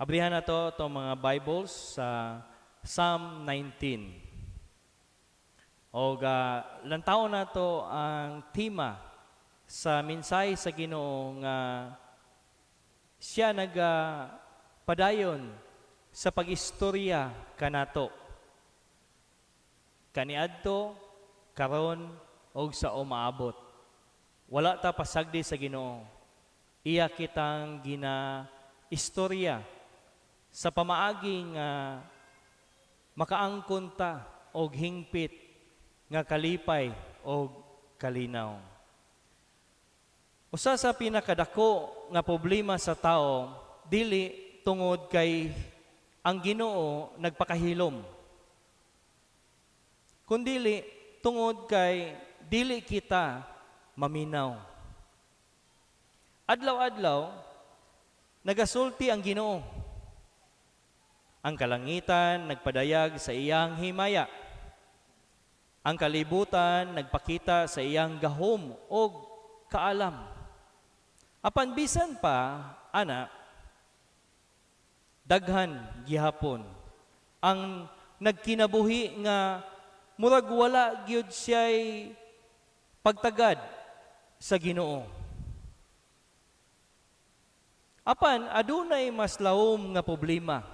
Abrihan na itong mga Bibles sa Psalm 19. O lantaw na to ang tema sa minsay sa Ginoo nga siya padayon sa pag-istorya kanato. Kaniadto, karon og sa umaabot. Wala ta pasagdi sa Ginoo. Iya kitang istorya sa pamaaging makaangkon ta og hingpit nga kalipay og kalinaw. Usa sa pinakadako nga problema sa tao dili tungod kay ang Ginoo nagpakahilom, kundili tungod kay dili kita maminaw. Adlaw-adlaw nagasulti ang Ginoo. Ang kalangitan nagpadayag sa iyang himaya. Ang kalibutan nagpakita sa iyang gahom o kaalam. Apan bisan pa, daghan gihapon ang nagkinabuhi nga murag wala gyud siya'y pagtagad sa Ginoo. Apan adunay mas lawom nga problema.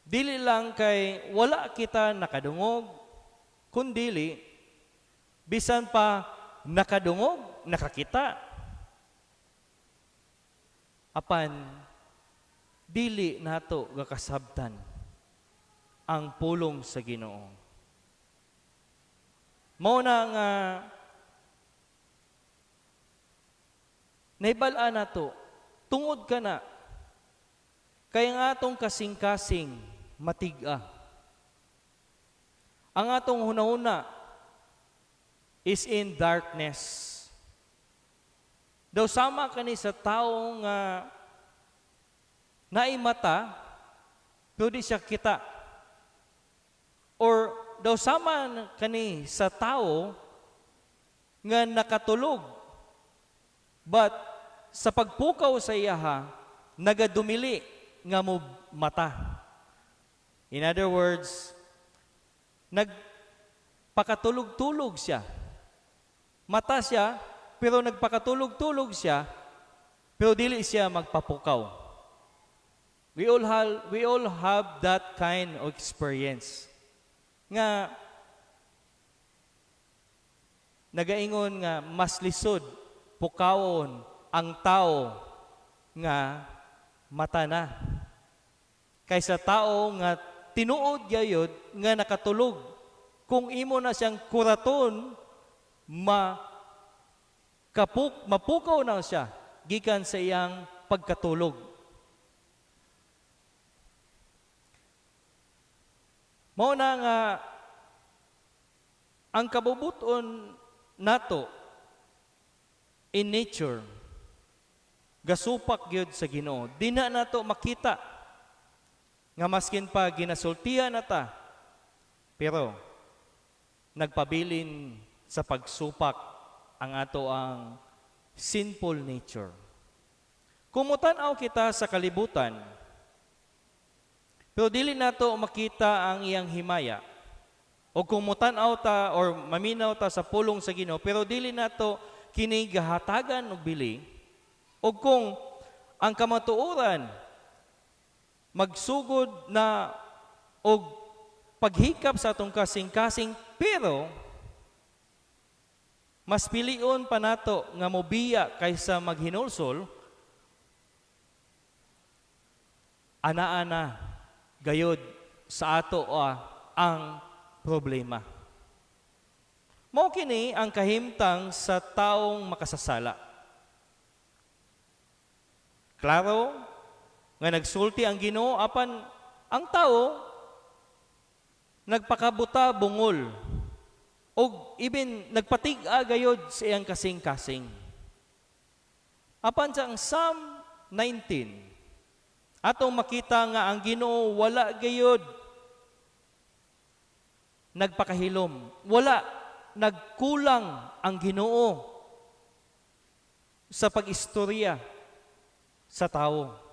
Dili lang kay wala kita nakadungog, kundili bisan pa nakadungog, nakakita. Apan dili nato gakasabtan ang pulong sa Ginoo. Mao na nga naibal-an nato tungod kana kay nga atong kasing-kasing matiga. Ang atong hunahuna is in darkness. Daw sama kani sa taong naimata, pero di siya kita. Or daw sama kani sa tao nga nakatulog, but sa pagpukaw sa iyaha, nagadumili nga mo mata. In other words, nagpakatulog-tulog siya. Mata siya, pero nagpakatulog-tulog siya, pero dili siya magpapukaw. We all have that kind of experience. Nga nagaingon nga mas lisod pukawon ang tao nga mata na kaysa tao nga tinuod gayod nga nakatulog. Kung imo na siyang kuraton, mapukaw na siya gikan sa iyang pagkatulog. Mao na nga ang kabubuton nato in nature gasupak gyud sa Ginoo. Di na nato makita nga maskin pa ginasultihan nata, pero nagpabilin sa pagsupak ang ato ang sinful nature. Kung mutanaw kita sa kalibutan, pero dili nato makita ang iyang himaya, o kung mutanaw ta or maminaw ta sa pulong sa Ginoo, pero dili nato kini gahatagan og bili, o kung ang kamatuoran magsugod na og paghikap sa atong kasing-kasing, pero mas pilion pa nato nga mobiya kaysa maghinulsol, ana-ana gayod sa ato ang problema. Mao kini ang kahimtang sa taong makasasala. Klaro nga nagsulti ang Ginoo, apan ang tao nagpakabuta bungol o even nagpatig-a gayod sa iyang kasing-kasing. Apan sa Psalm 19, atong makita nga ang Ginoo wala gayod nagpakahilom, wala nagkulang ang Ginoo sa pag-istorya sa tao.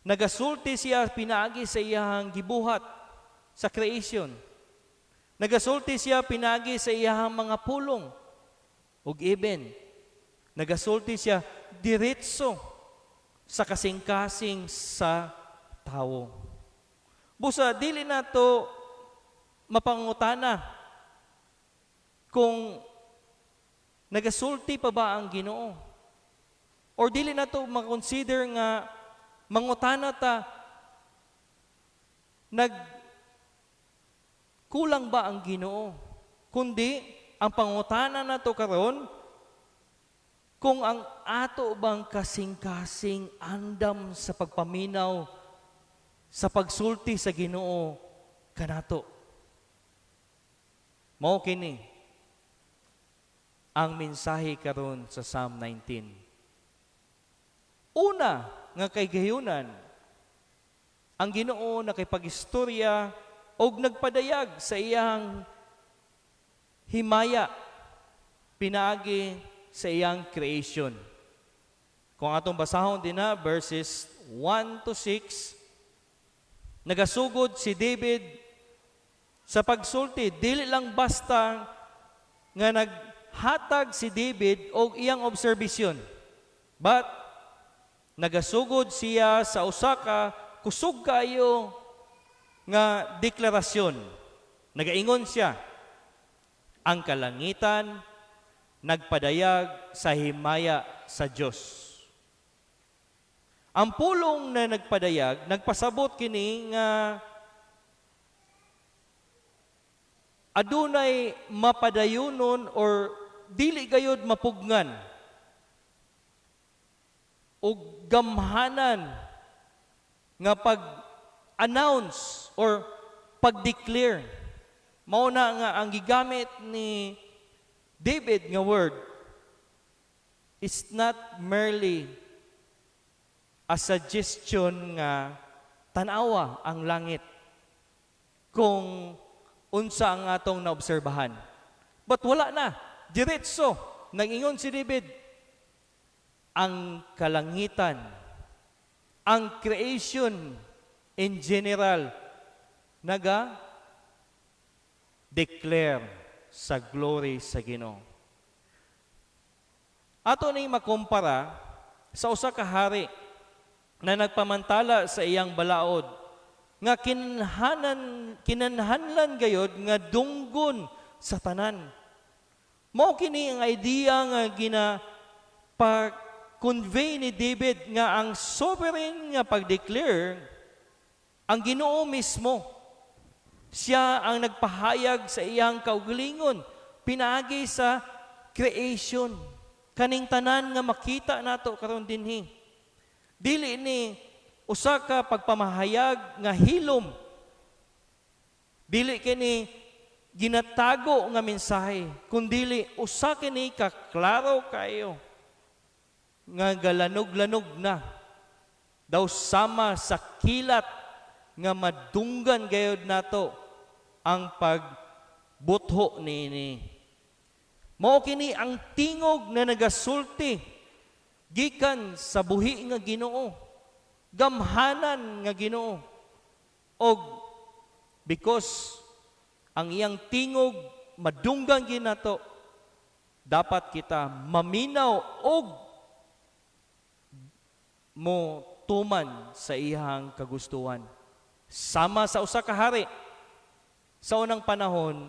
Nagasulti siya pinaagi sa iyang gibuhat sa creation. Nagasulti siya pinagi sa iyang mga pulong. Ug even, nagasulti siya diretso sa kasing-kasing sa tao. Busa, dili na to mapangutana kung nagasulti pa ba ang Ginoo. Or dili na to makonsider nga mangutana ta kulang ba ang Ginoo? Kundi, ang pangutana na to karon, kung ang ato bang kasing-kasing andam sa pagpaminaw, sa pagsulti sa Ginoo kanato. Mao kini ang mensahe karon sa Psalm 19. Una nga kay gayunan, ang Ginoo nakipag-istorya og nagpadayag sa iyang himaya pinaagi sa iyang creation. Kung atong basahon din na verses 1 to 6, nagasugod si David sa pagsulti. Dili lang basta nga naghatag si David og iyang obserbasyon, but nagasugod siya sa usa ka kusog kayo nga deklarasyon. Nagaingon siya, ang kalangitan nagpadayag sa himaya sa Dios. Ang pulong na nagpadayag, nagpasabot kini nga adunay mapadayunon or dili gayud mapugnan o gamhanan nga pag-announce or pag-declare. Mao na nga ang gigamit ni David nga word is not merely a suggestion nga tanawa ang langit kung unsa ang atong naobserbahan. But wala na. Diretso, nag-ingon si David, ang kalangitan, ang creation in general, naga-declare sa glory sa Ginoo. Ato ning makumpara sa usa ka hari na nagpamantala sa iyang balaod nga kinanhanlan gayod nga dunggon sa tanan. Mao kini ang idea nga convey ni David nga ang sovereign nga pag-declare ang Ginoo mismo. Siya ang nagpahayag sa iyang kaugalingon pinaagi sa creation. Kaning tanan nga makita nato karon dinhi. Dili ni usa ka pagpamahayag nga hilom. Dili kini ginatago nga mensahe, kundili usa kini ka klaro kayo nga galanog-lanog na daw sama sa kilat nga madunggan gayud nato ang pagbutho niini. Mao kini ang tingog na nagasulti gikan sa buhi nga Ginoo, gamhanan nga Ginoo. Og because ang iyang tingog madunggan ginato, dapat kita maminaw og mo tuman sa iyang kagustuhan. Sama sa usa ka hari sa unang panahon,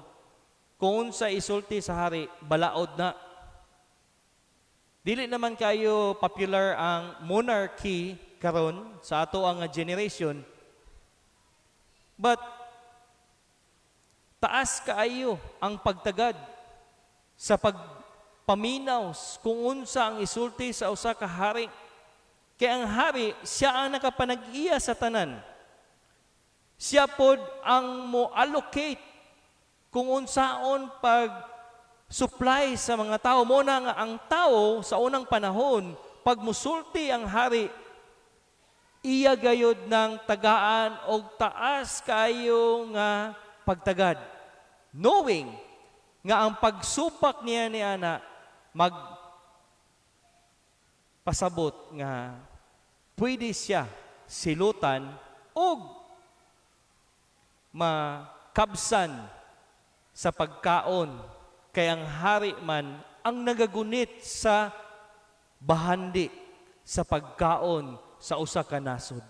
kung unsa isulti sa hari, balaod na. Dili naman kayo popular ang monarchy karon sa ato ang generation, but taas kaayo ang pagtagad sa pagpaminaw kung unsa ang isulti sa usa ka hari. Kaya ang hari, siya ang nakapanag-iya sa tanan. Siya pod ang mo-allocate kung unsaon pag-supply sa mga tao. Muna nga ang tao sa unang panahon, pag musulti ang hari, iya gayod ng tagaan o taas kayo nga pagtagad. Knowing nga ang pagsupak niya ni ana magpasabot nga pwede siya silutan o makabsan sa pagkaon. Kaya ang hari man ang nagagunit sa bahandi sa pagkaon sa usa ka nasod.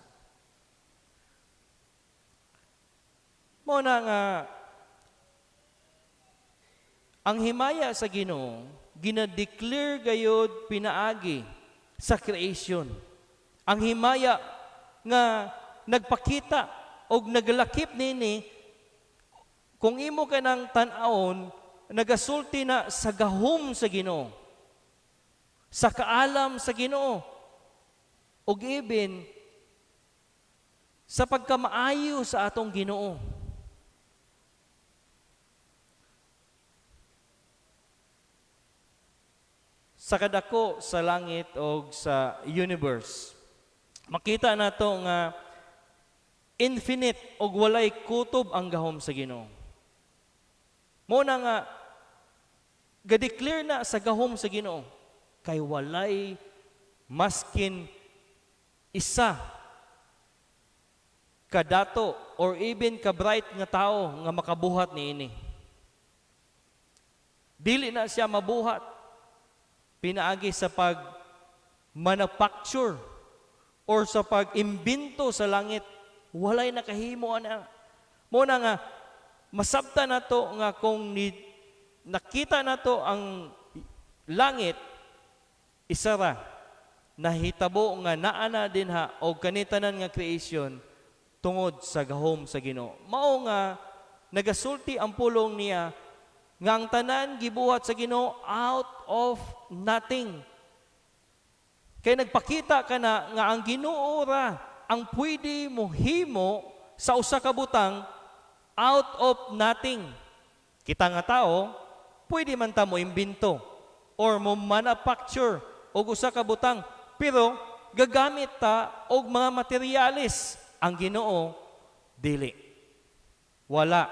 Mao na nga ang himaya sa Ginoo ginadeclare gayud pinaagi sa creation. Ang himaya nga nagpakita og naglakip nini kung imo ka ng tan-awon nagasulti na sa gahom sa Ginoo, sa kaalam sa Ginoo, ug even sa pagkamaayo sa atong Ginoo. Sa kadako sa langit o sa universe, makita nato nga infinite o walay kutob ang gahom sa Ginoo. Muna nga, ga-declare na sa gahom sa Ginoo, kay walay maskin isa kadato or even ka-bright nga tao nga makabuhat niini. Dili na siya mabuhat pinaagi sa pag manufacture or sa pag-imbento sa langit, walay nakahimo ana. Muna nga masabta nato nga kung nakita nato ang langit isara nahitabo nga naana din ha o kanitanan nga creation tungod sa gahom sa Ginoo. Mao nga nagasulti ang pulong niya nga ang tanan gibuhat sa Ginoo out of nothing. Kaya nagpakita ka na nga ang Ginoo ra ang pwede mo himo sa usa ka butang out of nothing. Kita nga tao, pwede man ta mo imbento or mo manufacture og usa ka butang, pero gagamit ta og mga materyales. Ang Ginoo dili. Wala.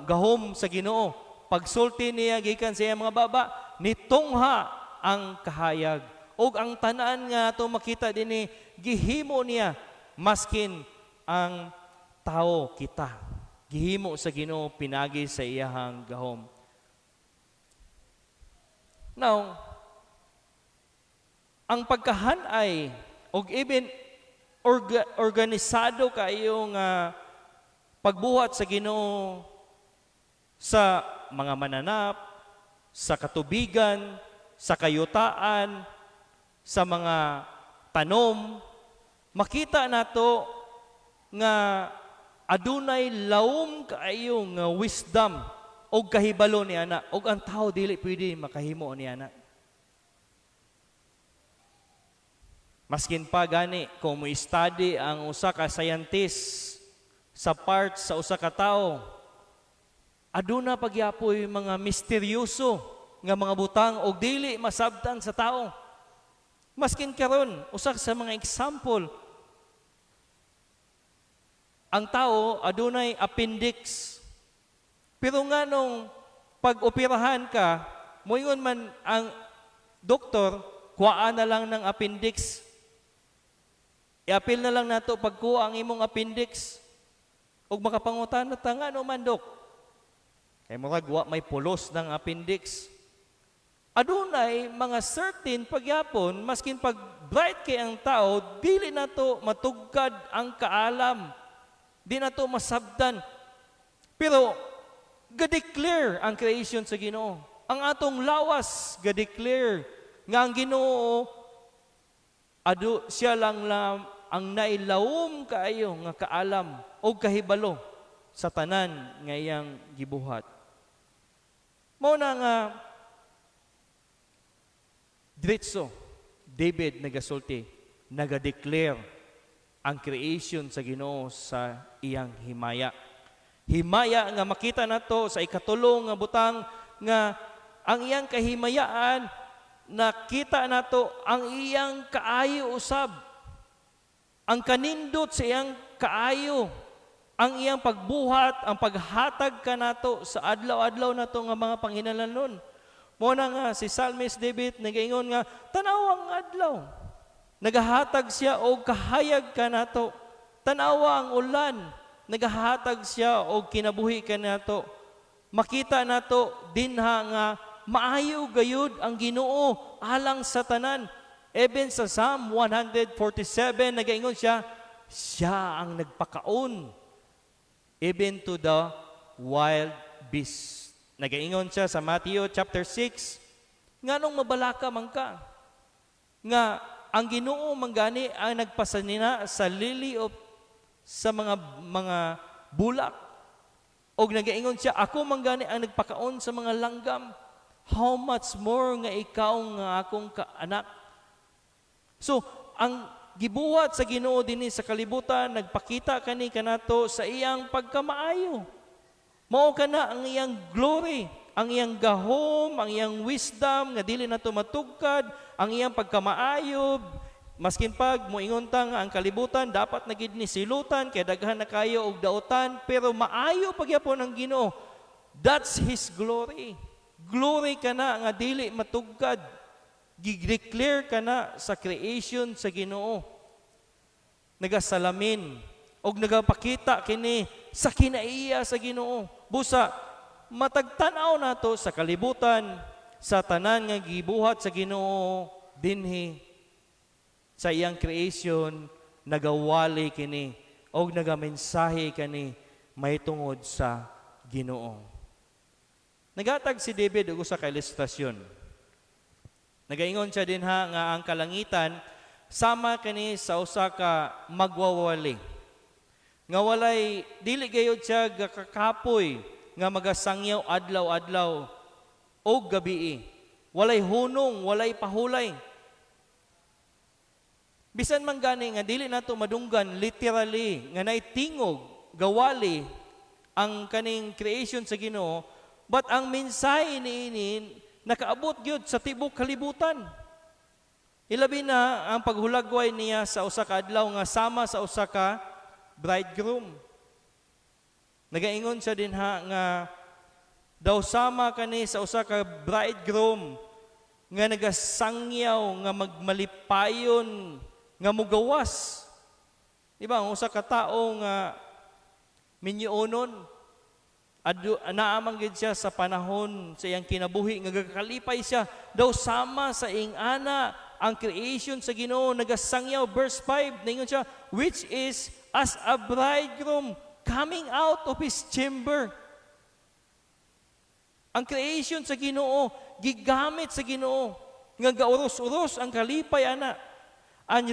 Gahom sa Ginoo, pagsulti niya gikan sa iyang mga baba, nitungha ang kahayag. Og ang tanan nga ato makita dinhi gihimo niya maskin ang tao kita. Gihimo sa Ginoo pinagi sa iyahang gahom. Now, ang pagkahanay og even organisado kayo nga pagbuhat sa Ginoo sa mga mananap, sa katubigan, sa kayutaan, sa mga tanom, makita nato nga adunay lawom kaayo nga wisdom og kahibalo ni ana, og ang tao dili pwede makahimo ni ana. Maskin pa gani kung mo study ang usa ka scientist sa parts sa usa ka tawo, aduna pagyapoy mga misteryoso nga mga butang og dili masabtan sa tao. Maskin karon usa sa mga example, ang tao adunay appendix. Pero nganong pag-operahan ka, moingon man ang doktor, kuhaan na lang ng appendix. I-appeal na lang nato pagkuha ang imong appendix. Og makapangutan na tanga no man, Dok. Kay murag wa may pulos ng appendix. Adunay mga certain pagyapon, maskin pag bright kay ang tao, dili na to matugkad ang kaalam. Di na to masabdan. Pero ga-declare ang creation sa Ginoo. Ang atong lawas ga-declare nga ang Ginoo siya lang ang nailawom kaayo nga kaalam o kahibalo sa tanan nga iyang gibuhat. Mao na nga diretso David nagasulti, naga-declare ang creation sa Ginoo sa iyang himaya. Himaya nga makita nato sa ikatulong nga butang nga ang iyang kahimayaan, nakita nato ang iyang kaayo usab. Ang kanindot sa iyang kaayo, ang iyang pagbuhat, ang paghatag ka nato sa adlaw-adlaw nato nga mga panghinalanon. Mo na nga si Psalmist David nagaingon nga, tanawang adlaw. Nagahatag siya og kahayag kanato. Tanawa ang ulan, nagahatag siya og kinabuhi kanato. Makita nato dinha nga maayo gayud ang Ginoo alang sa tanan. Even sa Psalm 147 nagaingon siya, siya ang nagpakaon even to the wild beasts. Nagaingon siya sa Matthew chapter 6, nganong mabalaka man ka nga ang Ginoo manggani ang nagpasanina sa lily of sa mga bulak. Og nagaingon siya, ako manggani ang nagpakaon sa mga langgam. How much more nga ikaw nga akong kaanak. So, ang gibuhat sa Ginoo dinhi sa kalibutan, nagpakita kani kanato sa iyang pagkamaayo. Mao kana ang iyang glory, ang iyang gahom, ang iyang wisdom nga dili nato matugkad, ang iyang pagkamaayo. Maskin pag moingon ta nga ang kalibutan dapat na gid ni silutan kay daghan na kayo og daotan, pero maayo pagyapon ang Ginoo. That's His glory. Glory kana nga dili matugkad. Gig-declare kana sa creation sa Ginoo. Nagasalamin og nagapakita kini sa kinaiya sa Ginoo. Busa matagtanaw nato sa kalibutan sa tanan nga gibuhat sa Ginoo dinhi sa iyang creation, nagawali kini o nagamensahe kani may tungod sa Ginoo. Nagatag si David og usa ka ilustrasyon. Nagaingon siya din nga ang kalangitan sama kani sa usa ka magwawali. Nga walay dili gayud siya gakakapoy nga magasangyaw adlaw-adlaw o gabii. Walay hunong, walay pahulay. Bisan man gani nga dili nato madunggan literally nga naitingog gawali ang kaning creation sa Ginoo, but ang mensahe niini nakaabot gyud sa tibok kalibutan. Ilabi na ang paghulagway niya sa usa ka adlaw nga sama sa usa ka bridegroom. Nagaingon siya din nga daw sama kani sa usa ka bridegroom nga nagasangyaw nga magmalipayon nga mugawas. Diba, ang usa ka tawo nga minyuonon, naamang gid siya sa panahon sa iyang kinabuhi, nga gakalipay siya, daw sama sa ingana ang creation sa Ginoo, nagasangyaw. Verse 5, naingon siya, which is as a bridegroom coming out of his chamber. Ang creation sa Ginoo, gigamit sa Ginoo, nga gauros-uros ang kalipay ana. And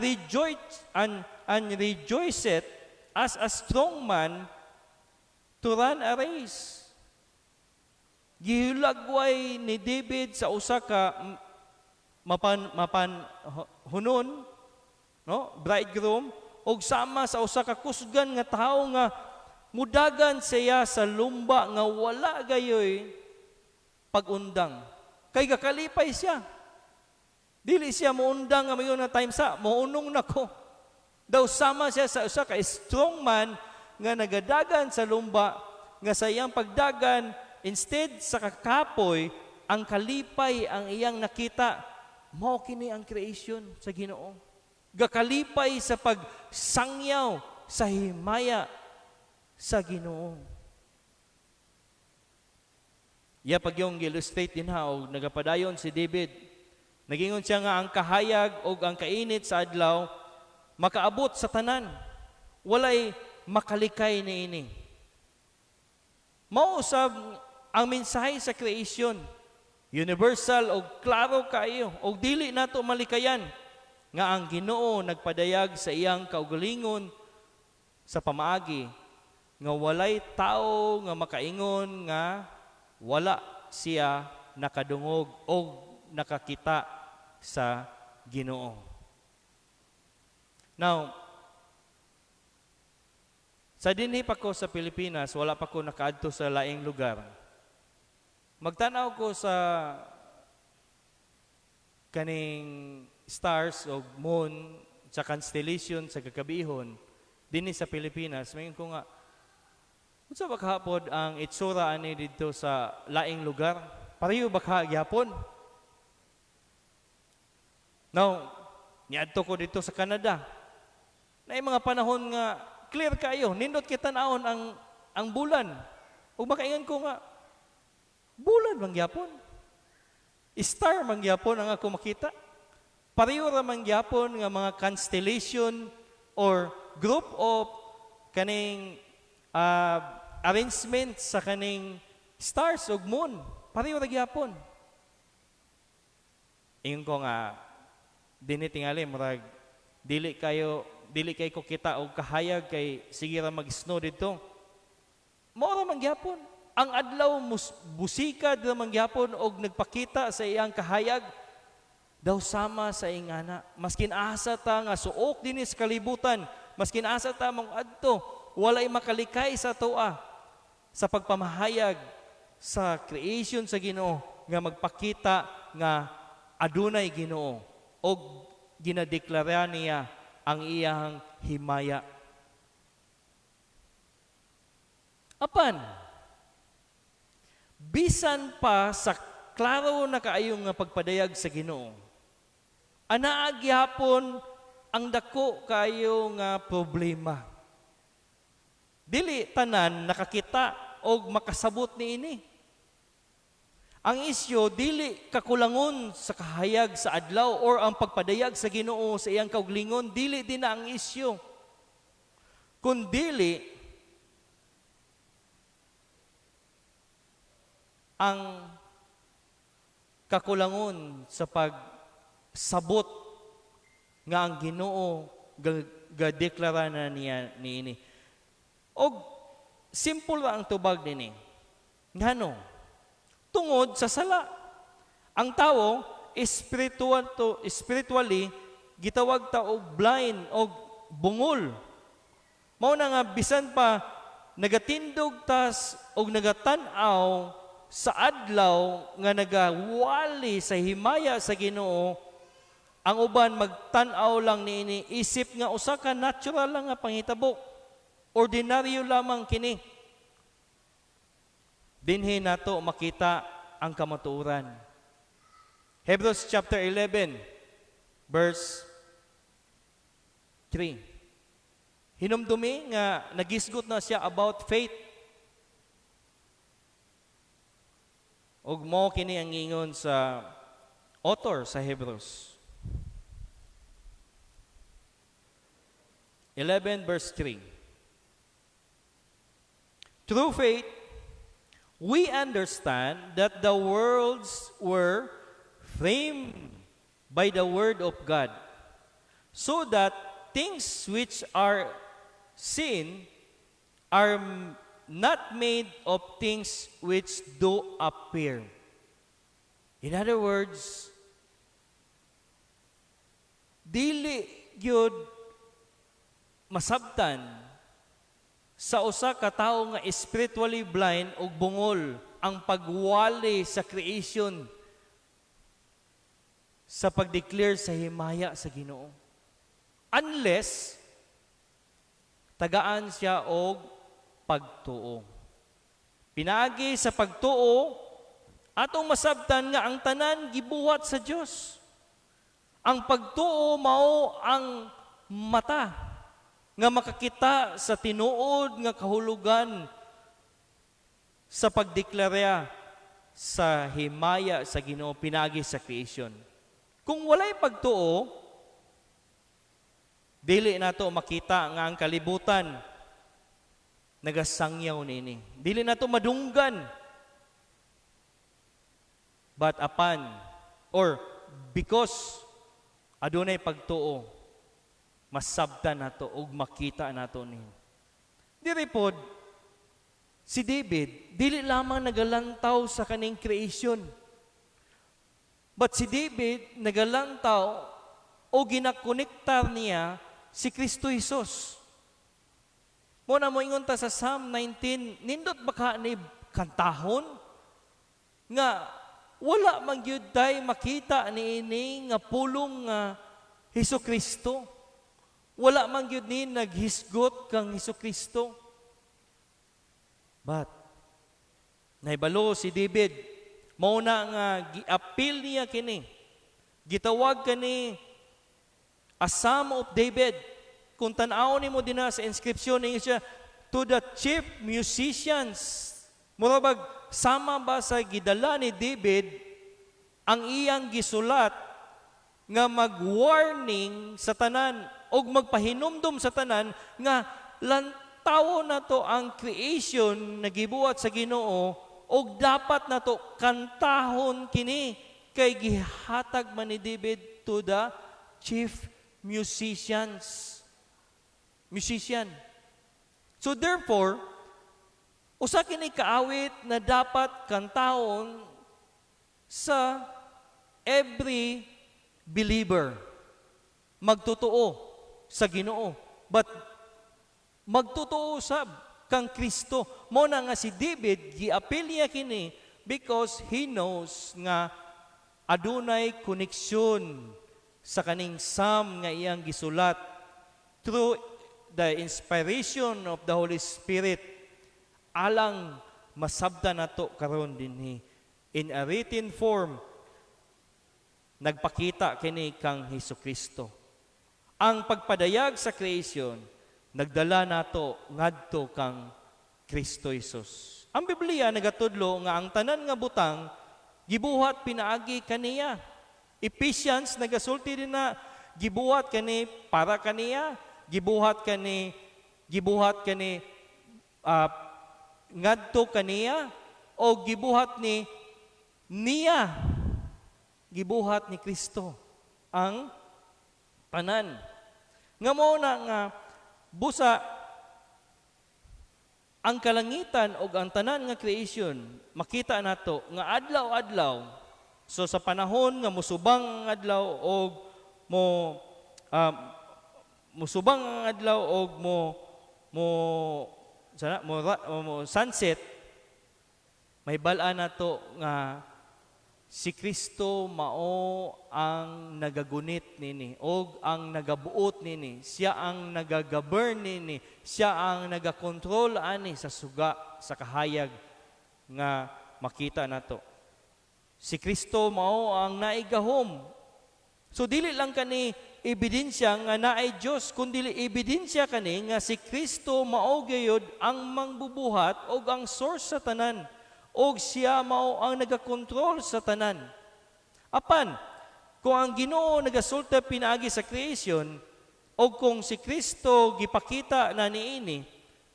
rejoiceth as a strong man to run a race. Gihulagway ni David sa usa ka hunon, no, bridegroom, og sama sa usa ka kusgan nga tawo nga mudagan siya sa lumba nga wala gayoy pagundang. Kay gakalipay siya. Dili siya muundang nga mayon na time sa maunong nako. Daw sama siya sa usa ka strong man nga nagadagan sa lumba, nga sa iyang pagdagan instead sa kakapoy ang kalipay ang iyang nakita. Mao kini ang creation sa Ginoo. Gakalipay sa pagsangyaw sa himaya sa Ginoo. Ya pag yung illustrate din o nagapadayon si David. Nagingon siya nga ang kahayag o ang kainit sa adlaw makaabot sa tanan. Walay makalikay niini. Mausab ang mensahe sa creation. Universal o klaro kayo o dili nato malikayan nga ang Ginoo nagpadayag sa iyang kaugalingon sa pamaagi nga walay tao nga makaingon nga wala siya nakadungog o nakakita sa Ginoo. Now, sa dinhi pa ko sa Pilipinas, wala pa ko nakaadto sa laing lugar. Magtanaw ko sa kaning stars o moon sa constellation sa kakabihon dinhi sa Pilipinas. Mayon ko nga, unsa ba kahapon ang itsura ani dito sa laing lugar? Pareho ba kagyapon? Now, Niadto ko dito sa Canada. Na mga panahon nga clear kayo, nindot kita naon ang bulan. Ug makaingon ko nga bulan mangyapon. Star mangyapon ang ako makita. Pareho ra mangyapon nga mga constellation or group of kaning arrangement sa kaning stars ug moon. Pareho ra gyapon. Ingon ko nga dinhi tingali murag dili kay ko kita og kahayag kay sige ra mag-snow dito. Mao ra mangyapon. Ang adlaw busikad ra mangyapon og nagpakita sa iyang kahayag daw sama sa ingana. Maskin asa ta nga suok dinhi sa kalibutan, maskin asa ta mong adto, walay makalikay sa toa sa pagpamahayag sa creation sa Ginoo nga magpakita nga adunay Ginoo og ginadeklara niya ang iyang himaya. Apan, bisan pa sa klaro na kaayong nga pagpadayag sa Ginoo, anaa gyapon ang dako kayo nga problema. Dili tanan nakakita og makasabot niini. Ang isyo dili kakulangon sa kahayag sa adlaw or ang pagpadayag sa Ginoo sa iyang kauglingon, dili din na ang isyo. Kundili ang kakulangon sa pagsabot nga ang Ginoo gadeklara na niya niini. Og simple ra ang tubag nini. Ngano? Tungod sa sala. Ang tao spiritually gitawag ta og blind og bungol. Mao na nga bisan pa nagatindog tas og nagatan-aw sa adlaw nga nagawali sa himaya sa Ginoo, ang uban magtan-aw lang niini isip nga usa ka natural lang nga panghitabo. Ordinaryo lamang kini. Dinhi nato makita ang kamatuoran. Hebrews chapter 11 verse 3. Hinumdumi nga nagisgot na siya about faith. Ug mo kini ang ingon sa author sa Hebrews 11 verse 3. Through faith, we understand that the worlds were framed by the word of God, so that things which are seen are not made of things which do appear. In other words, dili gyud masabtan sa usa ka tawo nga spiritually blind ug bungol ang pagwali sa creation sa pagdeclare sa himaya sa Ginoo. Unless tagaan siya og pagtuo. Pinaagi sa pagtuo atong masabtan nga ang tanan gibuhat sa Dios. Ang pagtuo mao ang mata nga makakita sa tinuod nga kahulugan sa pagdeklarya sa himaya sa Ginoo pinagi sa creation. Kung walay pagtuo, dili nato makita nga ang kalibutan nagasangyaw nini. Dili nato madunggan. But upon or because adunay pagtuo, masabtan nato ug makita nato ni. Diri pod si David dili lamang nagalantaw sa kaning creation. But si David nagalantaw o ginakonektar niya si Kristo Jesus. Mo na mo ingon ta sa Psalm 19, nindot baka ni kantahon nga wala man gyud tay makita niini nga pulong nga Hesukristo. Wala man gyud ni naghisgot kang Hesukristo. But naibalo si David, mao na nga gi-appeal niya kini. Gitawag kani a psalm of David. Kung tanaw nimo din sa inscription niya siya, to the chief musicians. Murabag, sama ba sa gidala ni David ang iyang gisulat nga mag-warning sa tanan o magpahinumdum sa tanan nga lantaw na to ang creation na gibuhat sa Ginoo o dapat na to kantahon kini kay gihatag man ni David to the chief musician. So therefore, usa kini kaawit na dapat kantahon sa every believer. Magtotoo sa Ginoo. But magtotoo sab kang Kristo. Mo na nga si David, giapil niya kini because he knows nga adunay koneksyon sa kaning psalm nga iyang gisulat through the inspiration of the Holy Spirit. Alang masabda nato karon dinhi in a written form, nagpakita kini kang Hesukristo. Ang pagpadayag sa creation nagdala nato ngadto kang Kristo Jesus. Ang Biblia nagatudlo nga ang tanan nga butang gibuhat pinaagi kaniya. Ephesians nagasulti din na gibuhat kani para kaniya, gibuhat kani ngadto kaniya o gibuhat niya gibuhat ni Kristo ang tanan. Nga mo na nga busa ang kalangitan o ang tanan nga creation makita nato nga adlaw-adlaw. So sa panahon nga musubang ang adlaw o musubang ang adlaw o sunset, may bala na to nga si Kristo mao ang nagagunit nini o ang nagabuot nini. Siya ang nagagovern nini. Siya ang nagakontrol ani sa suga, sa kahayag nga makita nato. Si Kristo mao ang naigahom. So dili lang kani ebidensya nga naay Dios, kundi ebidensya kani nga si Kristo mao gayud ang mangbubuhat o ang source sa tanan, o siya mao ang nagakontrol sa tanan. Apan, kung ang Ginoo nagasulta pinaagi sa creation, o kung si Kristo gipakita na niini,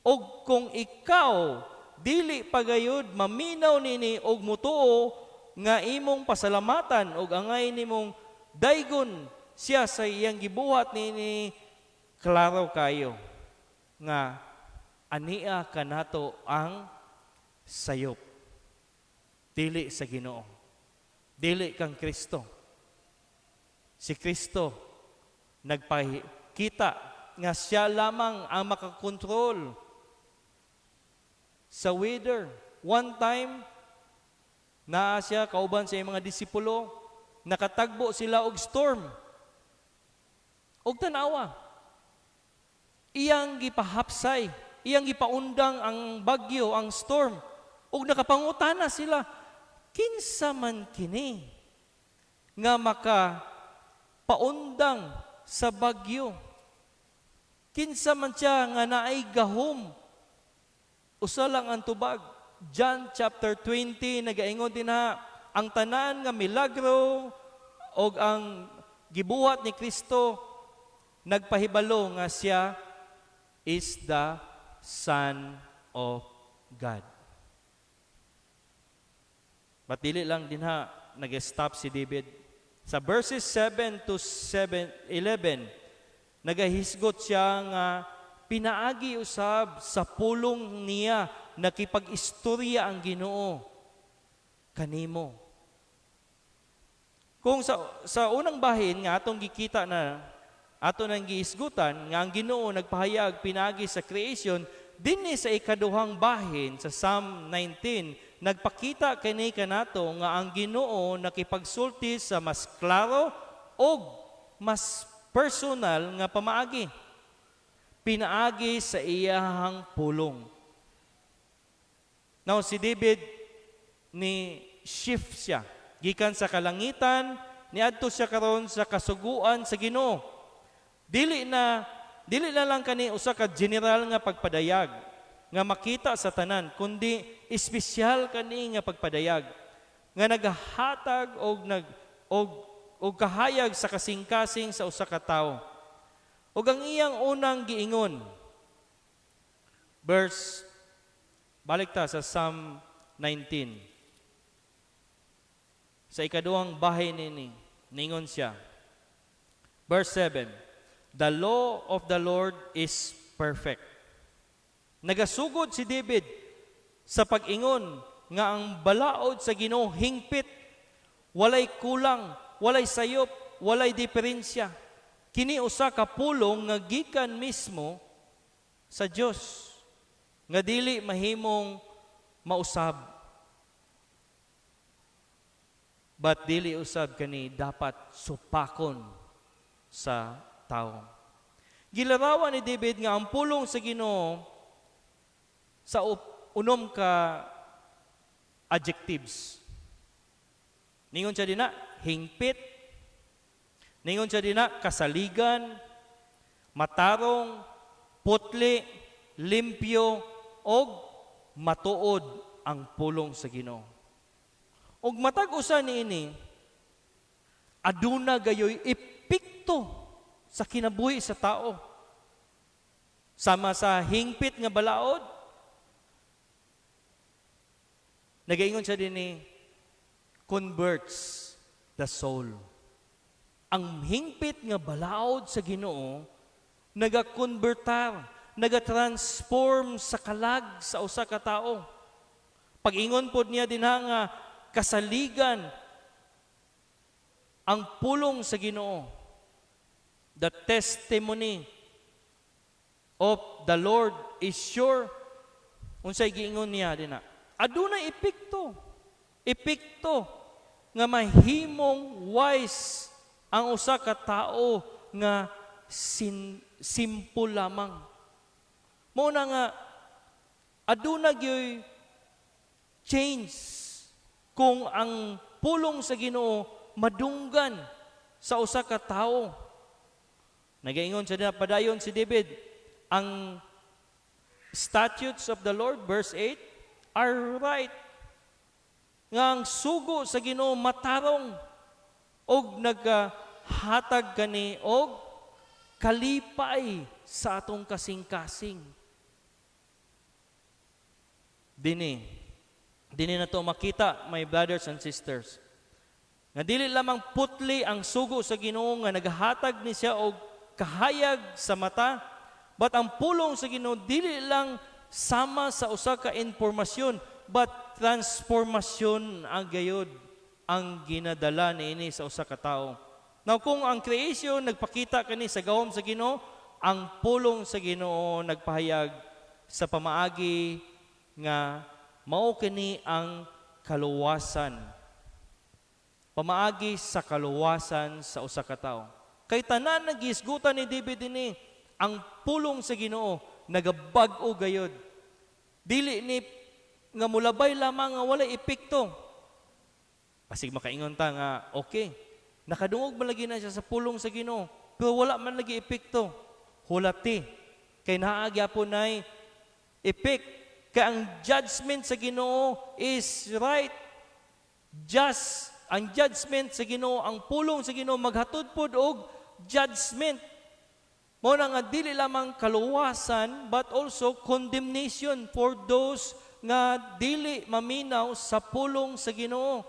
o kung ikaw dili pagayud maminaw nini og mutuo nga imong pasalamatan o angay nimong daygon siya sa iyang gibuhat ni klaro kayo nga ania kanato ang sayop. Dili sa Ginoo. Dili kang Kristo. Si Kristo nagpakita nga siya lamang ang makakontrol sa weather. One time, naa siya kauban sa iyang mga disipulo, nakatagbo sila og storm. Og tanawa, iyang gipahapsay, iyang gipaundang ang bagyo, ang storm. Og nakapangutana sila, kinsa man kini nga makapaundang sa bagyo? Kinsa man siya nga naay gahom? Usa lang ang tubag. John chapter 20, nagaingon din na ang tanan nga milagro o ang gibuhat ni Kristo, nagpahibalo nga siya is the Son of God. But dili lang din nag-stop si David. Sa verses 7 to 11, nagahisgot siya nga pinaagi usab sa pulong niya, nakipag-istorya ang Ginoo kanimo. Kung sa unang bahin nga atong gikita na ato nang giisgutan nga ang Ginoo nagpahayag pinaagi sa creation, dinhi sa ikaduhang bahin sa Psalm 19 nagpakita kini kanato nga ang Ginoo nakipagsulti sa mas klaro o mas personal nga pamaagi. Pinaagi sa iyahang pulong. Now si David ni shift siya gikan sa kalangitan niadto siya karon sa kasuguan sa Ginoo. Dili na lang kani usa ka general nga pagpadayag nga makita sa tanan, kundi espesyal kani nga pagpadayag nga nagahatag og kahayag sa kasing-kasing sa usa ka tawo. Ug ang iyang unang giingon, balik ta sa Psalm 19. Sa ikaduhang bahin nini, ningon siya. Verse 7, the law of the Lord is perfect. Nagasugod si David sa pag-ingon nga ang balaod sa Ginoo hingpit, walay kulang, walay sayop, walay diferensya. Kini usa ka pulong nga gikan mismo sa Dios, nga dili mahimong mausab. But dili usab kani dapat supakon sa tao. Gilarawan ni David nga ang pulong sa Ginoo sa unom ka adjectives. Ningon siya dina, hingpit. Ningon siya dina, kasaligan, matarong, putli, limpyo, og matuod ang pulong sa Ginoo. Og matag usa niini, aduna gayoy epekto sa kinabuhi sa tao. Sama sa hingpit nga balaod, nagaingon siya din converts the soul. Ang hingpit nga balaod sa Ginoo nagakonvertar, nagatransform sa kalag sa usa ka tawo. Pag-ingon pod niya dinha nga kasaligan ang pulong sa Ginoo. The testimony of the Lord is sure. Unsay giingon niya dinha? Adunay epekto nga mahimong wise ang usa ka tao nga simple lamang. Mao na nga aduna gyoy change kung ang pulong sa Ginoo madunggan sa usa ka tawo. Nagaingon siya padayon si David, ang statutes of the Lord, verse 8, are right. Nga ang sugo sa Ginoo matarong og nagahatag kani og kalipay sa atong kasing-kasing. Dini na to makita, my brothers and sisters, nga dili lamang putli ang sugo sa Ginoo nga nagahatag ni siya og kahayag sa mata, but ang pulong sa Ginoo dili lang sama sa usa ka impormasyon, but transformasyon ang gayud ang ginadala niini sa usa ka tawo. Now kung ang creation nagpakita kani sa gahom sa Ginoo, ang pulong sa Ginoo nagpahayag sa pamaagi nga mao kini ang kaluwasan. Pamaagi sa kaluwasan sa usa ka tawo. Kay tanan nagisgutan ni David ini, ang pulong sa Ginoo nagabag-o gayud. Dili ni nga mulabay lamang nga walay epekto. Pasig makaingon ta nga okay, nakadungog man lagi na siya sa pulong sa Ginoo, pero wala man lagi epekto. Hulati kay naa gyapon nay epek. Kay ang judgment sa Ginoo is right. Just ang judgment sa Ginoo, ang pulong sa Ginoo maghatod pod og judgment. Mao na nga dili lamang kaluwasan but also condemnation for those nga dili maminaw sa pulong sa Ginoo.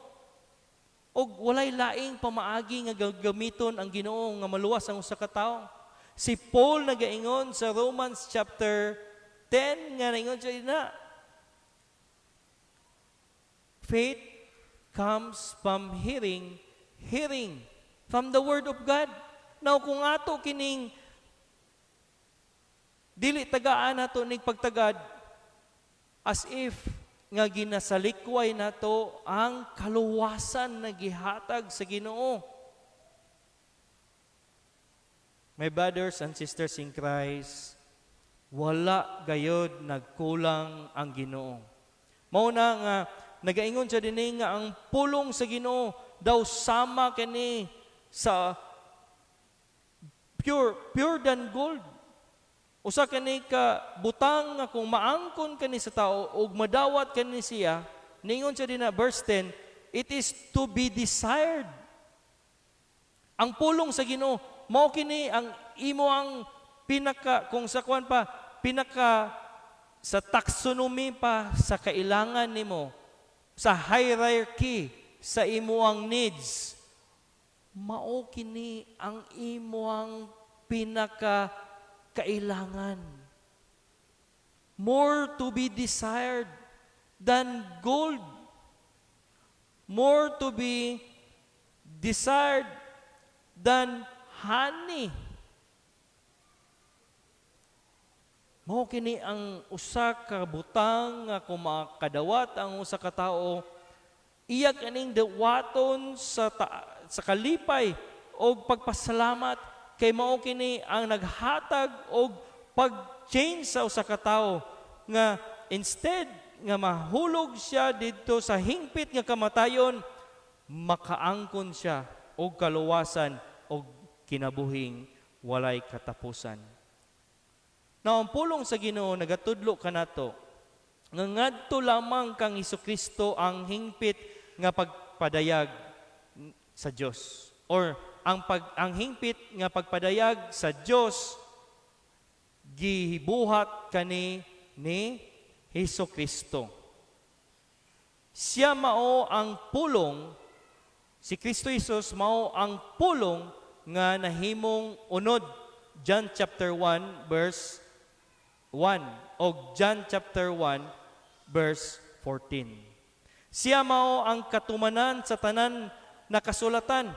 Og walay laing pamaagi nga gagamiton ang Ginoo nga maluwas ang usa ka tawo. Si Paul nagaingon sa Romans chapter 10 nga naingon siya na, faith comes from hearing, hearing from the word of God. Now kung ato kining dili tagaan nato ning pagtagad as if nga ginasalikway nato ang kaluwasan na gihatag sa Ginoo. My brothers and sisters in Christ, wala gayod nagkulang ang Ginoo. Mao na nga nagaingon siya dinhi nga ang pulong sa Ginoo daw sama kini sa pure than gold. Usa kani ka butang nga kung maangkon kani sa tao ug madawat kani siya, ningon siya din na verse 10, it is to be desired. Ang pulong sa Ginoo mao kini ang imo ang pinaka kung sa kuan pa pinaka sa taxonomy pa sa kailangan nimo, sa hierarchy sa imo ang needs. Mao kini ang imo ang pinaka kailangan. More to be desired than gold. More to be desired than honey. Mao kini ang usa ka butang nga kung makadawat ang usa ka tawo, iya kaning dawaton sa kalipay o pagpasalamat. Kay mao kini ang naghatag og pag-change sa usa ka tawo nga instead nga mahulog siya didto sa hingpit nga kamatayon, makaangkon siya og kaluwasan og kinabuhing walay katapusan. Now, ang pulong sa Ginoo nagatudlo kanato nga ngadto lamang kang Hesukristo ang hingpit nga pagpadayag sa Dios, or ang hingpit nga pagpadayag sa Dios gibuhat kani ni Hesukristo. Siya mao ang pulong, si Kristo Jesus mao ang pulong nga nahimong unod. John chapter 1 verse 1 o John chapter 1 verse 14. Siya mao ang katumanan sa tanan na kasulatan.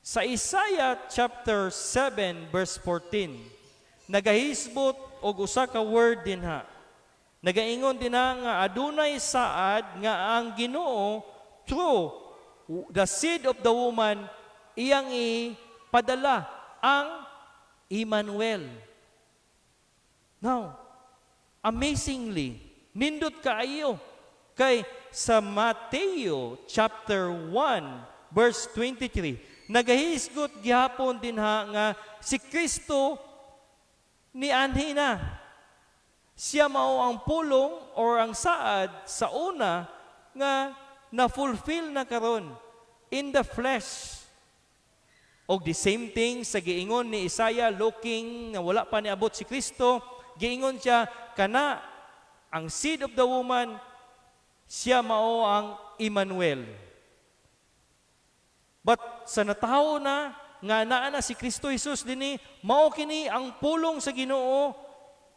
Sa Isaiah chapter 7 verse 14, nagahisbot og usa ka word dinha. Nagaingon dinha nga adunay saad nga ang Ginoo through the seed of the woman iyang ipadala ang Emmanuel. Now, amazingly, nindot kaayo kay sa Mateo chapter 1 verse 23, nagahisgot gihapon dinha nga si Kristo ni anhi na. Siya mao ang pulong or ang saad sa una nga na-fulfill na karon in the flesh. Og the same thing sa giingon ni Isaiah looking nga wala pa niabot si Kristo, giingon siya kana ang seed of the woman, siya mao ang Emmanuel. But sa natawo na nga naa na si Kristo Jesus dinhi, mao kini ang pulong sa Ginoo,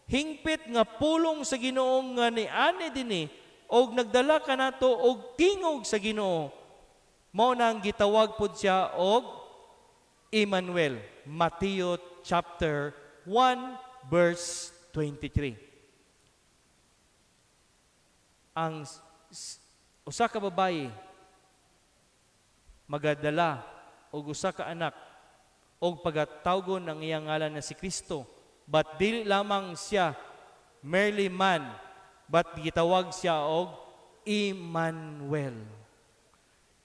hingpit nga pulong sa Ginoo nga niani dinhi og nagdala kanato og tingog sa Ginoo. Mao nang gitawag pud siya og Emmanuel. Mateo chapter 1 verse 23. Ang usa ka babayi magadala og usa ka anak og pagatawgon ang iyang ngalan na si Kristo, but dili lamang siya merely man, but gitawag siya og Emmanuel.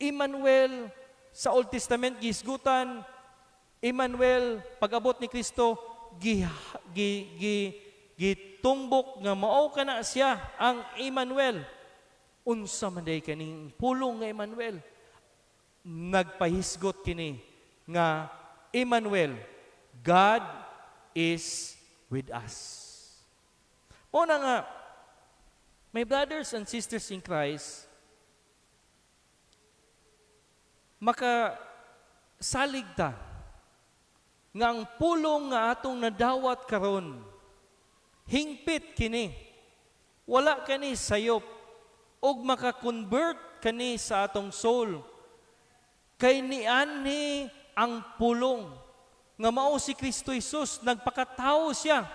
Emmanuel sa Old Testament gisgutan, Emmanuel pag-abot ni Kristo gitumbok nga mao kana siya ang Emmanuel. Unsa man day kaning pulong nga Emmanuel? Nagpahisgot kini nga Emmanuel, God is with us. O na nga, my brothers and sisters in Christ, makasalig ta nga ang pulong nga atong nadawat karon, hingpit kini, wala kani sayop, og maka-convert kani sa atong soul. Kay niani ang pulong nga mao si Kristo Jesus, nagpakatao siya.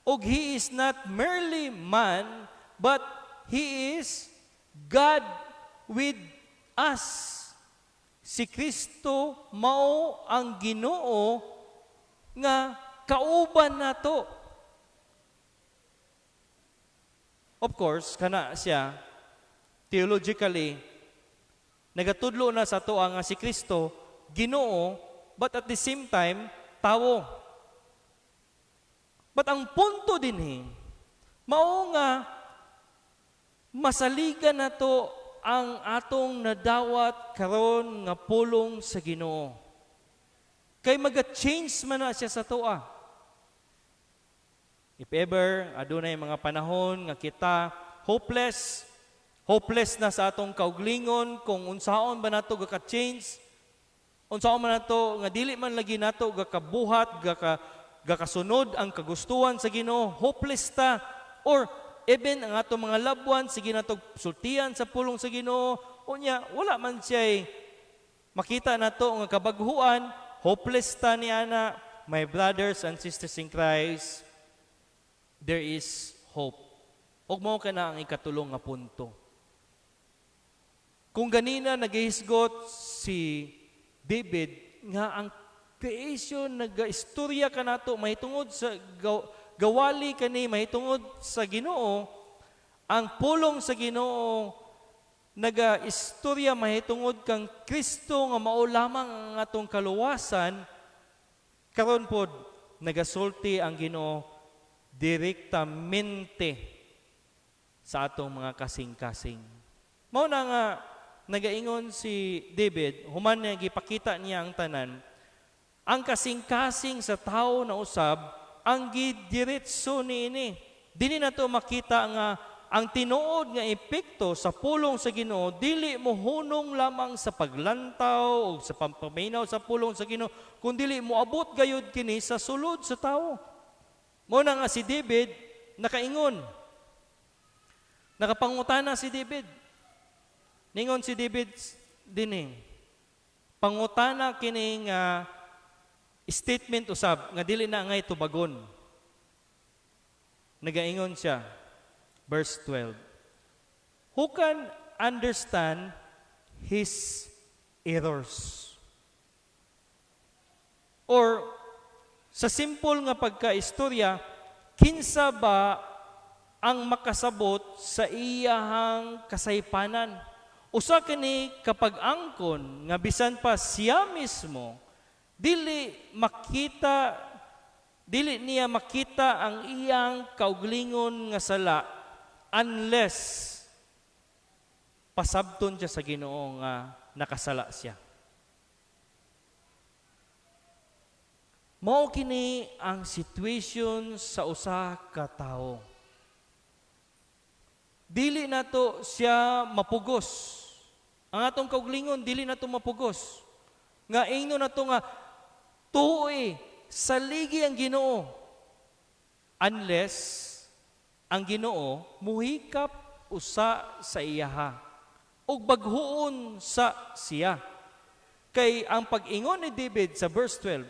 Og He is not merely man, but He is God with us. Si Kristo mao ang Ginoo nga kauban nato. Of course, kana siya theologically nagatudlo na sa tuwa nga si Kristo Ginoo but at the same time, tao. But ang punto din mao nga masaligan nato ang atong nadawat karon nga pulong sa Ginoo. Kay maga-change man na siya sa toa. If ever adunay mga panahon nga kita hopeless na sa atong kauglingon kung unsaon ba nato gaka-change, unsaon man nato nga dili man lagi nato gakabuhat, gakasunod ang kagustuhan sa Ginoo, hopeless ta, or even ang atong mga loved ones, sige na ito sultian sa pulong sa Ginoo, unya, wala man siya makita na ito nga kabaghuan, hopeless ta ni ana. My brothers and sisters in Christ, there is hope. Ug mao ka na ang ikatulong nga punto. Kung ganina nagahisgot si David, nga ang creation, nag-istorya ka na ito, mahitungod sa gawali kani mahitungod sa Ginoo, ang pulong sa Ginoo naga-istorya mahitungod kang Kristo nga mao lamang ang atong kaluwasan. Karon pod nagasulti ang Ginoo direktamente sa atong mga kasing-kasing. Mao na nga nagaingon si David, human nga gipakita niya ang tanan, ang kasing-kasing sa tao na usab ang gidiretso niini. Dili na to makita nga ang tinuod nga epekto sa pulong sa Ginoo dili mo hunong lamang sa paglantaw o sa pampaminaw sa pulong sa Ginoo, kundi mo abot gayud kini sa sulod sa tao. Mo na nga si David nakaingon. Nakapangutana si David. Ningon si David dinhi. Pangutana kini nga statement usab nga dili na ngay tubagon. Nagaingon siya, verse 12. Who can understand his errors? Or sa simple nga pagkaistorya, kinsa ba ang makasabot sa iyahang kasaypanan? Usa kini kapag angkon nga bisan pa siya mismo dili niya makita ang iyang kauglingon nga sala unless pasabton siya sa Ginoo nga nakasala siya. Mao kini ang situation sa usa ka tawo. Dili nato siya mapugos. Ang atong kauglingon dili nato mapugos. Nga ingno nato nga tuoy saligi ang Ginoo unless ang Ginoo muhikap usa sa iyaha ug baghuon sa siya. Kay ang pag-ingon ni David sa verse 12,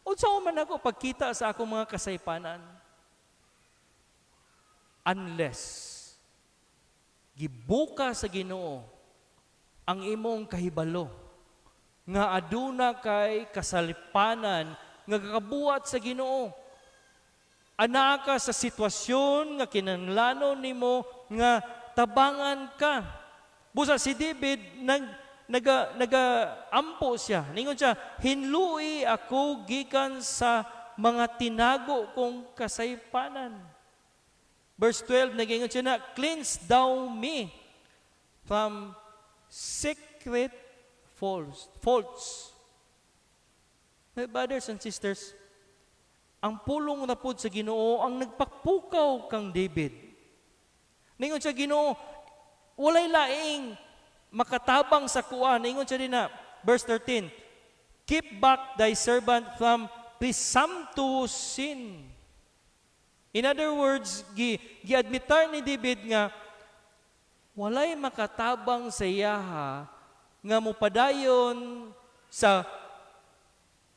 unsa man ako pagkita sa akong mga kasaypanan unless gibuka sa Ginoo ang imong kahibalo nga aduna kay kasalipanan nga gakabuhat sa Ginoo. Ana ka sa sitwasyon nga kinahanglanon nimo nga tabangan ka. Busa si David nagaampo siya. Ningon siya, hinlui ako gikan sa mga tinago kong kasaypanan. Verse 12, nagingon siya na, cleanse thou me from secret faults. My brothers and sisters, ang pulong na pod sa Ginoo ang nagpakpukaw kang David. Ningon siya, Ginoo, walay laing makatabang sa kuan. Ningon siya din na, verse 13, keep back thy servant from presumptuous sin. In other words, gi-admitar ni David nga walay makatabang sa iyaha nga mupadayon sa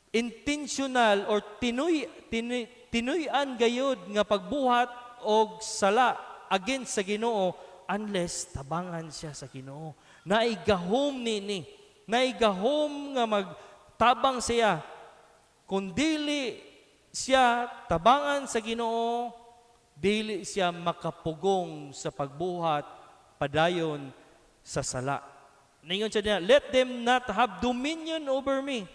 intentional or tinuy-an gayud nga pagbuhat og sala against sa Ginoo unless tabangan siya sa Ginoo. Naigahom nini, naigahom nga magtabang siya. Kung dili siya tabangan sa Ginoo, dili siya makapugong sa pagbuhat padayon sa sala. Ningon siya niya, let them not have dominion over me.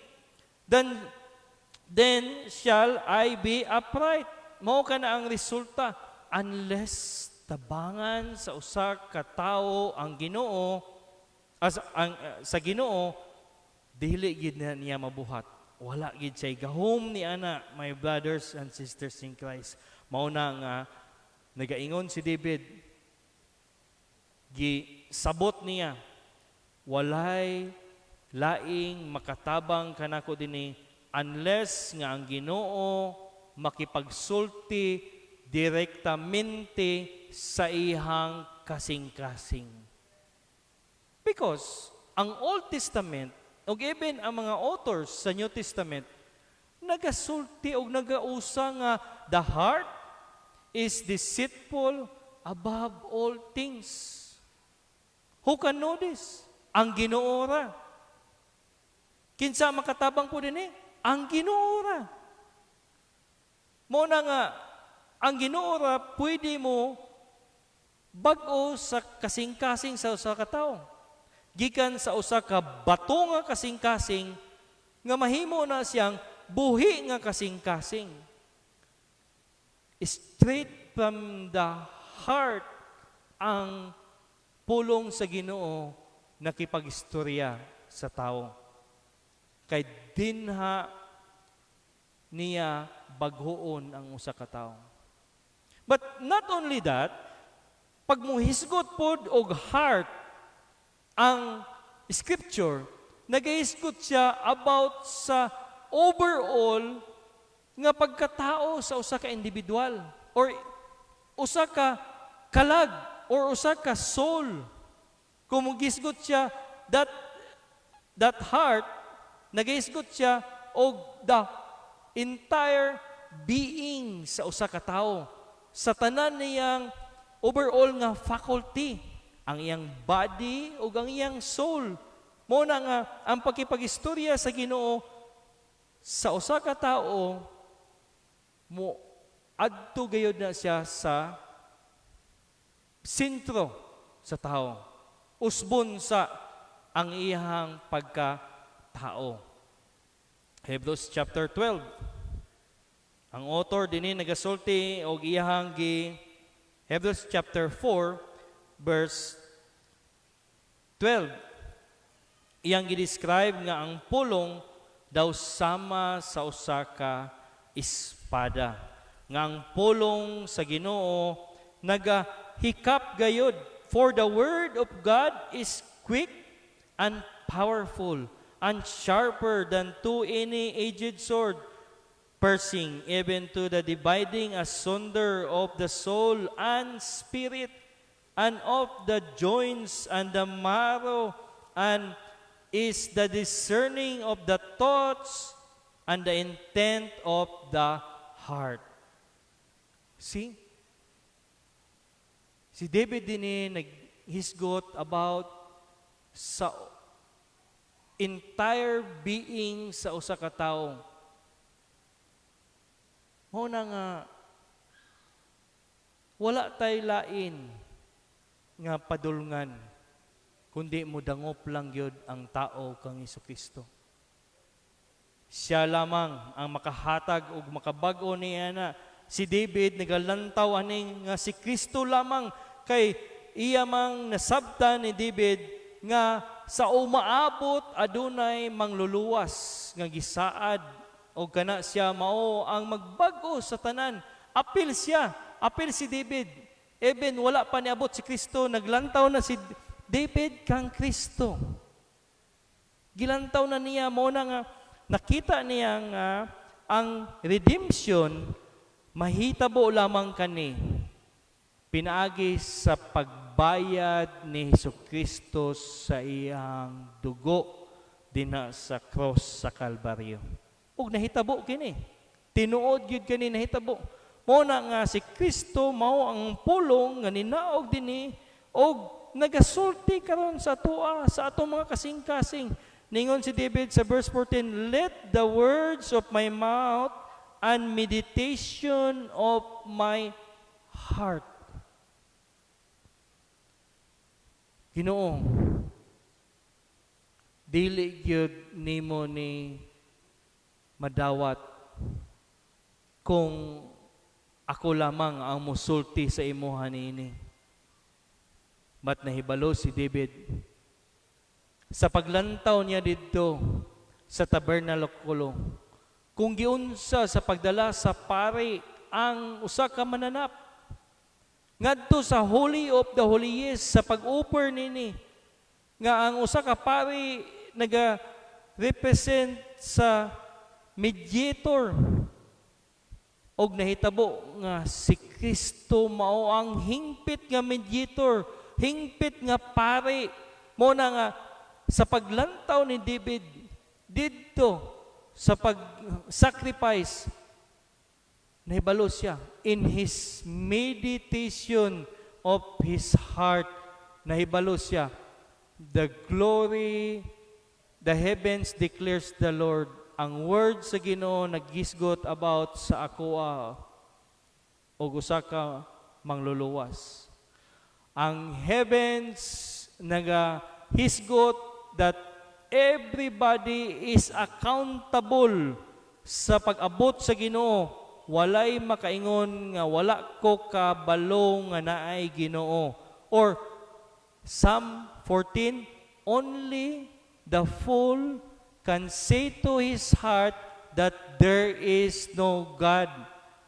then shall I be upright. Mao ka na ang resulta. Unless tabangan sa usa ka tawo ang Ginoo, sa Ginoo, dili gid na niya mabuhat. Wala gid siya gahom ni ana, my brothers and sisters in Christ. Mao na nga nagaingon si David, sabot niya, walay laing makatabang kanako dinhi unless nga ang Ginoo makipagsulti direktamente sa ihang kasing-kasing. Because ang Old Testament o even ang mga authors sa New Testament nagasulti o nagausa nga the heart is deceitful above all things. Who can know this? Ang Ginoo ra. Kinsa makatabang po din ang Ginoo ra. Mo na nga ang Ginoo ra pwede mo bag-o sa kasing-kasing sa usa ka tawo. Gikan sa usa ka bato nga kasing-kasing nga mahimo na siyang buhi nga kasing-kasing. Straight from the heart ang pulong sa Ginoo nakipag-istorya sa tao. Kay dinha niya baghoon ang usa ka tawo. But not only that, pag muhisgot pod og heart ang scripture, nagahisgot siya about sa overall nga pagkatao sa usa ka individual or usa ka kalag or usa ka soul. Kung mugisgot siya that heart, nagahisgot siya og the entire being sa usa ka tawo. Sa tanan niyang overall nga faculty, ang iyang body ug ang iyang soul. Mo na nga ang pagkipag-istorya sa Ginoo sa usa ka tawo mo adto gayud na siya sa sentro sa tao. Usbon sa ang iyang pagkatao. Hebrews chapter 12. Ang author dinhi nagasulti og iyang Hebrews chapter 4 verse 12. Iyang gi-describe nga ang pulong daw sama sa usa ka espada. Nga ang pulong sa Ginoo nagahikap gayud, for the word of God is quick and powerful and sharper than two-edged sword, piercing even to the dividing asunder of the soul and spirit, and of the joints and the marrow, and is the discerning of the thoughts and the intent of the heart. See? Si David din naghisgot about sa entire being sa usa ka tawo. Mo na nga wala tay lain nga padulngan kundi mo dangop lang gyud ang tao kang Hesukristo. Siya lamang ang makahatag ug makabag-o niya na. Si David nagalantaw aning nga si Kristo lamang kay iya mang nasabtan ni David nga sa umaabot adunay mangluluwas nga gisaad o kana siya mao ang magbag-o sa tanan. Apil siya, apil si David. Even wala pa niabot si Kristo, naglantaw na si David kang Kristo. Gilantaw na niya, mo na nga nakita niya nga ang redemption mahitabo lamang kani pinaagi sa pagbayad ni Hesukristo sa iyang dugo dinha sa cross sa Kalbaryo. Ug nahitabo kini. Tinuod gyud kani nahitabo. Mo na nga si Kristo mao ang pulong nga ninaog dinhi og nagasulti karon sa atoa sa atong mga kasing-kasing. Ningon si David sa verse 14, "Let the words of my mouth and meditation of my heart." Ginoo, dili gyud nimo ni madawat kung ako lamang ang musulti sa imuha niini. But nahibalo si David sa paglantaw niya didto sa tabernakulo, kung giunsa sa pagdala sa pari ang usa ka mananap ngadto sa Holy of the Holiest sa pag-offer nini, nga ang usa ka pari naga-represent sa mediator, og nahitabo nga si Kristo mao ang hingpit nga mediator, hingpit nga pari. Mo na nga sa paglantaw ni David didto sa pag-sacrifice, nahibalo siya in his meditation of his heart, nahibalo siya, the glory, the heavens declares the Lord. Ang word sa Ginoo naggisgot about sa akoa o usa ka mangluluwas. Ang heavens nagahisgot that everybody is accountable sa pag-abot sa Ginoo. Walay makaingon nga wala ko kabalo nga naay Ginoo. Or Psalm 14, only the fool can say to his heart that there is no God.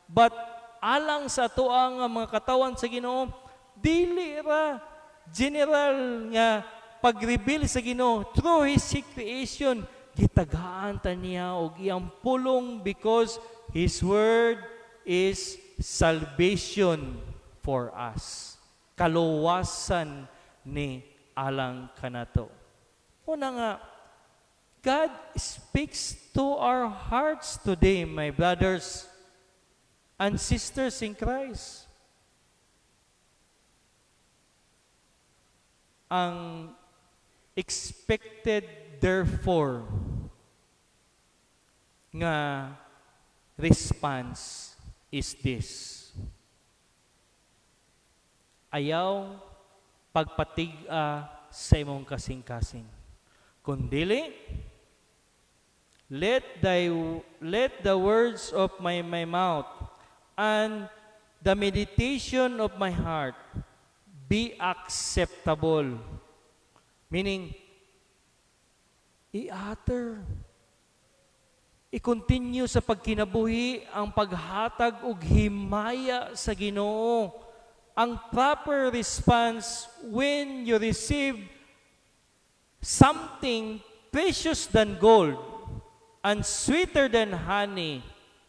But alang sa tuang mga katawan sa Ginoo, dili ra general nga pag-reveal sa Ginoo through His creation, gitagaan ta niya og iyang pulong because His word is salvation for us. Kaluwasan ni alang kanato. Una nga, God speaks to our hearts today, my brothers and sisters in Christ. Ang expected therefore nga response is this: ayaw pagpatig-a sa imong kasing-kasing, kundili let the words of my mouth and the meditation of my heart be acceptable. Meaning, i-utter, i-continue sa pagkinabuhi ang paghatag og himaya sa Ginoo. Ang proper response when you receive something precious than gold and sweeter than honey,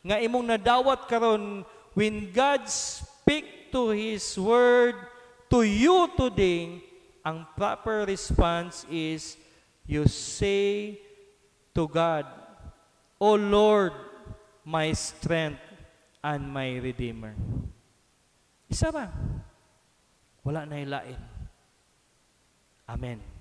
nga imong nadawat karon, when God speak to His word to you today, ang proper response is you say to God, O Lord, my strength and my Redeemer. Isa ra, wala na ilain. Amen.